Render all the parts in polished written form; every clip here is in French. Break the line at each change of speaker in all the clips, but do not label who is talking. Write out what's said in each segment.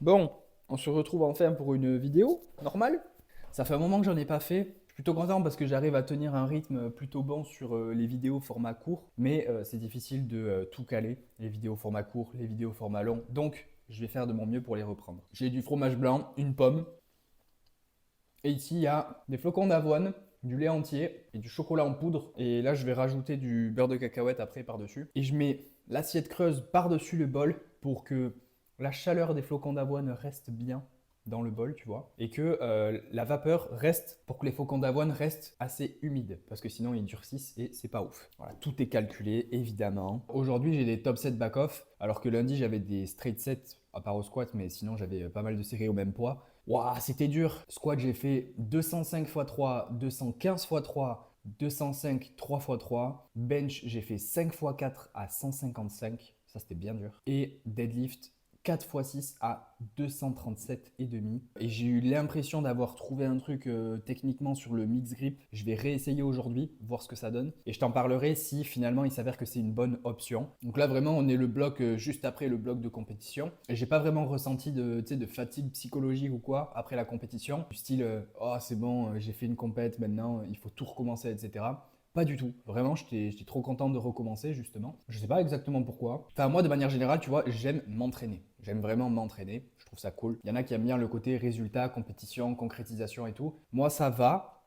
Bon, on se retrouve enfin pour une vidéo normale. Ça fait un moment que j'en ai pas fait. Je suis plutôt content parce que j'arrive à tenir un rythme plutôt bon sur les vidéos format court, mais c'est difficile de tout caler, les vidéos format court, les vidéos format long. Donc, je vais faire de mon mieux pour les reprendre. J'ai du fromage blanc, une pomme, et ici il y a des flocons d'avoine, du lait entier et du chocolat en poudre. Et là, je vais rajouter du beurre de cacahuète après par-dessus. Et je mets l'assiette creuse par-dessus le bol pour que la chaleur des flocons d'avoine reste bien dans le bol, tu vois, et que la vapeur reste, pour que les flocons d'avoine restent assez humides, parce que sinon ils durcissent et c'est pas ouf. Voilà, tout est calculé, évidemment. Aujourd'hui, j'ai des top sets back-off, alors que lundi, j'avais des straight sets, à part au squat, mais sinon, j'avais pas mal de séries au même poids. Waouh, c'était dur. Squat, j'ai fait 205 x 3, 215 x 3, 205 3 x 3. Bench, j'ai fait 5 x 4 à 155. Ça, c'était bien dur. Et deadlift, 4 x 6 à 237,5. Et j'ai eu l'impression d'avoir trouvé un truc techniquement sur le mix grip. Je vais réessayer aujourd'hui, voir ce que ça donne. Et je t'en parlerai si finalement il s'avère que c'est une bonne option. Donc là vraiment on est le bloc juste après le bloc de compétition. Et j'ai pas vraiment ressenti de fatigue psychologique ou quoi après la compétition. Du style oh c'est bon, j'ai fait une compète maintenant, il faut tout recommencer, etc. Pas du tout. Vraiment, j'étais trop content de recommencer, justement. Je sais pas exactement pourquoi. Enfin, moi, de manière générale, tu vois, j'aime m'entraîner. J'aime vraiment m'entraîner. Je trouve ça cool. Il y en a qui aiment bien le côté résultat, compétition, concrétisation et tout. Moi, ça va.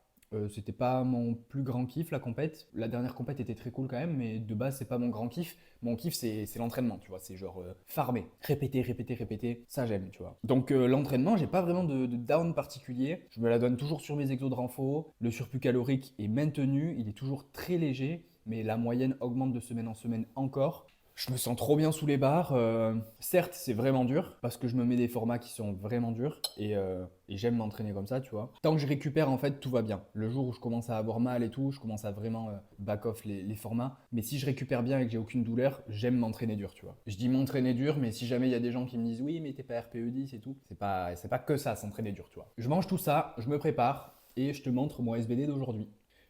C'était pas mon plus grand kiff la compète. La dernière compète était très cool quand même, mais de base, c'est pas mon grand kiff. Mon kiff, c'est l'entraînement, tu vois. C'est genre farmer. Répéter, répéter, répéter. Ça, j'aime, tu vois. Donc, l'entraînement, j'ai pas vraiment de down particulier. Je me la donne toujours sur mes exos de renfo. Le surplus calorique est maintenu. Il est toujours très léger, mais la moyenne augmente de semaine en semaine encore. Je me sens trop bien sous les barres. Certes, c'est vraiment dur parce que je me mets des formats qui sont vraiment durs et j'aime m'entraîner comme ça, tu vois. Tant que je récupère, en fait, tout va bien. Le jour où je commence à avoir mal et tout, je commence à vraiment back off les formats. Mais si je récupère bien et que j'ai aucune douleur, j'aime m'entraîner dur, tu vois. Je dis m'entraîner dur, mais si jamais il y a des gens qui me disent oui, mais t'es pas RPE10 et tout, c'est pas que ça, s'entraîner dur, tu vois. Je mange tout ça, je me prépare et je te montre mon SBD d'aujourd'hui.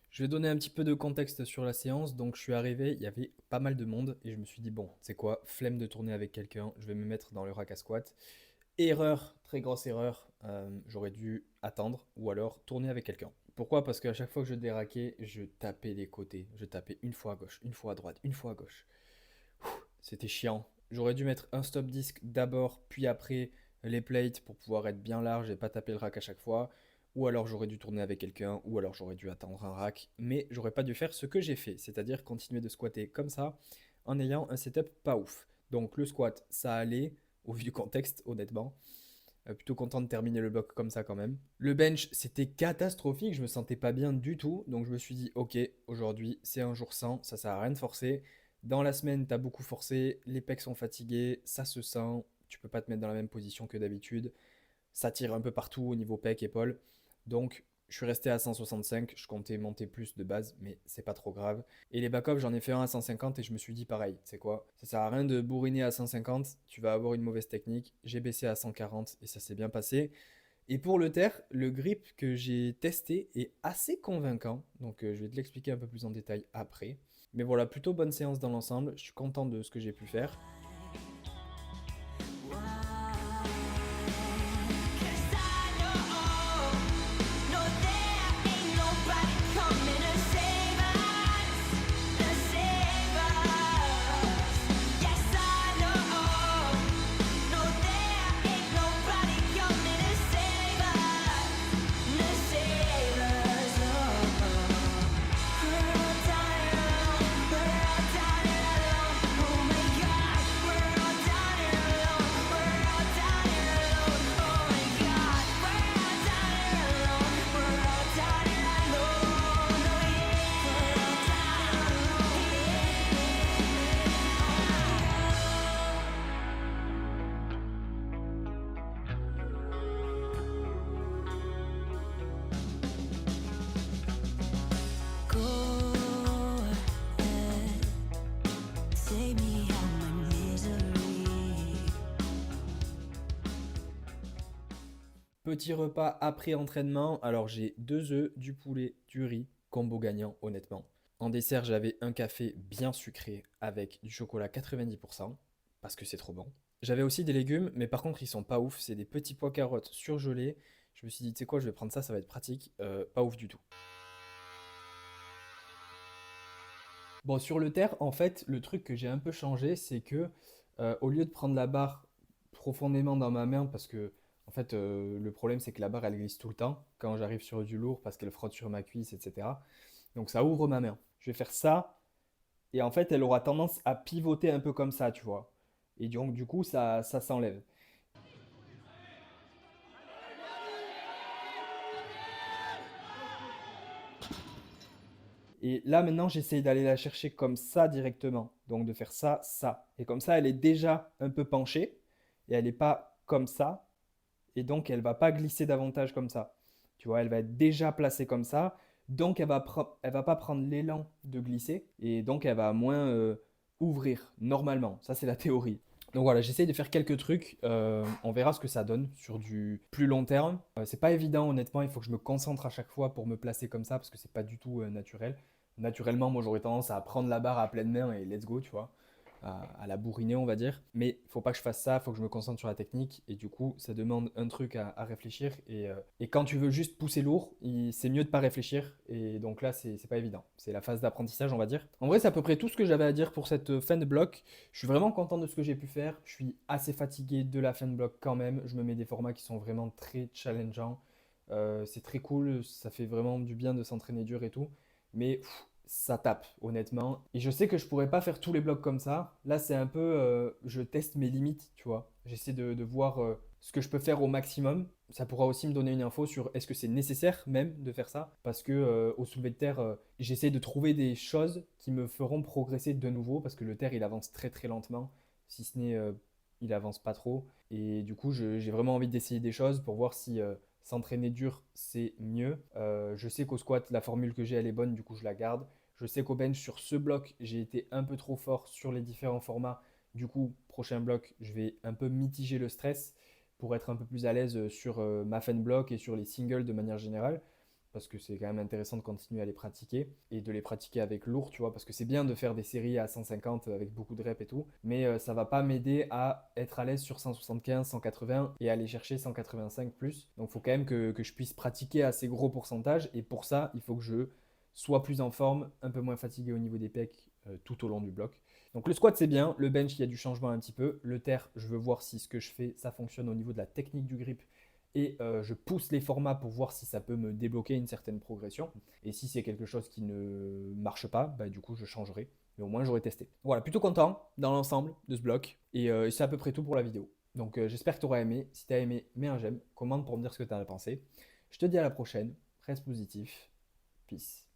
Je vais donner un petit peu de contexte sur la séance. Donc, je suis arrivé, il y avait pas mal de monde et je me suis dit, bon, c'est quoi, flemme de tourner avec quelqu'un, je vais me mettre dans le rack à squat. Erreur, très grosse erreur, j'aurais dû attendre ou alors tourner avec quelqu'un. Pourquoi? Parce qu'à chaque fois que je déraquais, je tapais les côtés. Je tapais une fois à gauche, une fois à droite, une fois à gauche. C'était chiant. J'aurais dû mettre un stop disc d'abord, puis après les plates pour pouvoir être bien large et pas taper le rack à chaque fois. Ou alors j'aurais dû tourner avec quelqu'un, ou alors j'aurais dû attendre un rack. Mais j'aurais pas dû faire ce que j'ai fait, c'est-à-dire continuer de squatter comme ça en ayant un setup pas ouf. Donc le squat, ça allait, au vu du contexte, honnêtement. Plutôt content de terminer le bloc comme ça quand même. Le bench, c'était catastrophique, je me sentais pas bien du tout. Donc je me suis dit, ok, aujourd'hui c'est un jour sans, ça sert à rien de forcer. Dans la semaine, t'as beaucoup forcé, les pecs sont fatigués, ça se sent, tu peux pas te mettre dans la même position que d'habitude. Ça tire un peu partout au niveau pec, épaule. Donc je suis resté à 165, je comptais monter plus de base, mais c'est pas trop grave. Et les backups, j'en ai fait un à 150 et je me suis dit pareil, c'est quoi? Ça sert à rien de bourriner à 150, tu vas avoir une mauvaise technique. J'ai baissé à 140 et ça s'est bien passé. Et pour le terre, le grip que j'ai testé est assez convaincant, donc je vais te l'expliquer un peu plus en détail après. Mais voilà, plutôt bonne séance dans l'ensemble, je suis content de ce que j'ai pu faire. Petit repas après entraînement, alors j'ai 2 œufs, du poulet, du riz, combo gagnant honnêtement. En dessert, j'avais un café bien sucré avec du chocolat 90%, parce que c'est trop bon. J'avais aussi des légumes, mais par contre, ils sont pas ouf. C'est des petits pois carottes surgelés. Je me suis dit, tu sais quoi, je vais prendre ça, ça va être pratique. Pas ouf du tout. Bon, sur le terre, en fait, le truc que j'ai un peu changé, c'est que au lieu de prendre la barre profondément dans ma main, parce que en fait, le problème, c'est que la barre, elle glisse tout le temps quand j'arrive sur du lourd, parce qu'elle frotte sur ma cuisse, etc. Donc ça ouvre ma main. Je vais faire ça, et en fait, elle aura tendance à pivoter un peu comme ça, tu vois. Et donc, du coup, ça s'enlève. Et là, maintenant, j'essaye d'aller la chercher comme ça directement. Donc, de faire ça, ça. Et comme ça, elle est déjà un peu penchée, et elle n'est pas comme ça. Et donc, elle va pas glisser davantage comme ça. Tu vois, elle va être déjà placée comme ça. Donc, elle va pas prendre l'élan de glisser. Et donc, elle va moins ouvrir, normalement. Ça, c'est la théorie. Donc voilà, j'essaye de faire quelques trucs. On verra ce que ça donne sur du plus long terme. C'est pas évident, honnêtement. Il faut que je me concentre à chaque fois pour me placer comme ça parce que c'est pas du tout naturel. Naturellement, moi, j'aurais tendance à prendre la barre à pleine main et let's go, tu vois, à la bourriner, on va dire. Mais il faut pas que je fasse ça, il faut que je me concentre sur la technique. Et du coup, ça demande un truc à réfléchir. Et quand tu veux juste pousser lourd, c'est mieux de pas réfléchir. Et donc là, c'est pas évident. C'est la phase d'apprentissage, on va dire. En vrai, c'est à peu près tout ce que j'avais à dire pour cette fin de bloc. Je suis vraiment content de ce que j'ai pu faire. Je suis assez fatigué de la fin de bloc quand même. Je me mets des formats qui sont vraiment très challengeants. C'est très cool, ça fait vraiment du bien de s'entraîner dur et tout. Mais ça tape, honnêtement. Et je sais que je pourrais pas faire tous les blocs comme ça. Là, c'est un peu, je teste mes limites, tu vois. J'essaie de voir ce que je peux faire au maximum. Ça pourra aussi me donner une info sur est-ce que c'est nécessaire même de faire ça. Parce que au soulevé de terre, j'essaie de trouver des choses qui me feront progresser de nouveau. Parce que le terre, il avance très très lentement. Si ce n'est, il avance pas trop. Et du coup, j'ai vraiment envie d'essayer des choses pour voir si s'entraîner dur, c'est mieux. Je sais qu'au squat, la formule que j'ai, elle est bonne, du coup, je la garde. Je sais qu'au bench, sur ce bloc, j'ai été un peu trop fort sur les différents formats. Du coup, prochain bloc, je vais un peu mitiger le stress pour être un peu plus à l'aise sur ma fin de bloc et sur les singles de manière générale. Parce que c'est quand même intéressant de continuer à les pratiquer et de les pratiquer avec lourd, tu vois, parce que c'est bien de faire des séries à 150 avec beaucoup de reps et tout, mais ça va pas m'aider à être à l'aise sur 175, 180 et aller chercher 185 plus. Donc il faut quand même que je puisse pratiquer à ces gros pourcentages et pour ça, il faut que je sois plus en forme, un peu moins fatigué au niveau des pecs tout au long du bloc. Donc le squat c'est bien, le bench il y a du changement un petit peu, le terre je veux voir si ce que je fais ça fonctionne au niveau de la technique du grip et je pousse les formats pour voir si ça peut me débloquer une certaine progression. Et si c'est quelque chose qui ne marche pas, bah, du coup je changerai. Mais au moins j'aurai testé. Voilà, plutôt content dans l'ensemble de ce bloc. Et c'est à peu près tout pour la vidéo. Donc j'espère que tu auras aimé. Si tu as aimé, mets un j'aime, commente pour me dire ce que tu en as pensé. Je te dis à la prochaine. Reste positif. Peace.